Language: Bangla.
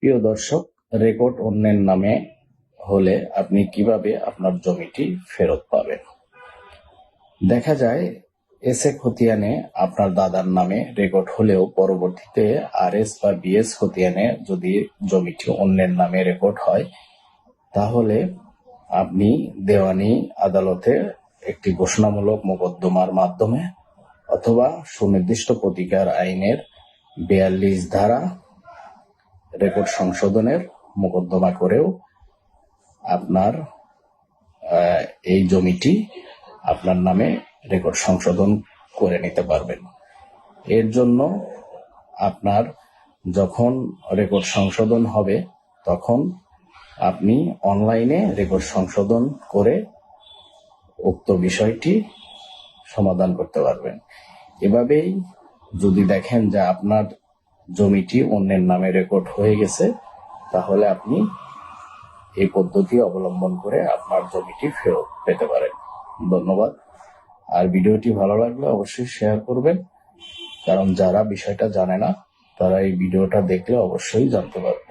প্রিয় দর্শক, রেকর্ড অন্যের নামে হলে আপনি কিভাবে আপনার জমিটি ফেরত পাবেন? দেখা যায় এসএ খতিয়ানে আপনার দাদার নামে রেকর্ড হলেও পরবর্তীতে আরএস বা বিএস খতিয়ানে যদি জমিটি অন্যের নামে রেকর্ড হয়, তাহলে আপনি দেওয়ানি আদালতে একটি ঘোষণামূলক মোকদ্দমার মাধ্যমে অথবা সুনির্দিষ্ট প্রতিকার আইনের 42 ধারা রেকর্ড সংশোধনের মোকদ্দমা করেও আপনার এই জমিটি আপনার নামে রেকর্ড সংশোধন করে নিতে পারবেন। এর জন্য আপনার যখন রেকর্ড সংশোধন হবে তখন আপনি অনলাইনে রেকর্ড সংশোধন করে উক্ত বিষয়টি সমাধান করতে পারবেন। এভাবেই যদি দেখেন যে আপনার জমিটি অন্যের নামে রেকর্ড হয়ে গেছে, তাহলে আপনি এই পদ্ধতি অবলম্বন করে আপনার জমিটি ফেরত পেতে পারেন। ধন্যবাদ। আর ভিডিওটি ভালো লাগলে অবশ্যই শেয়ার করবেন, কারণ যারা বিষয়টা জানে না তারা এই ভিডিওটা দেখলে অবশ্যই জানতে পারবে।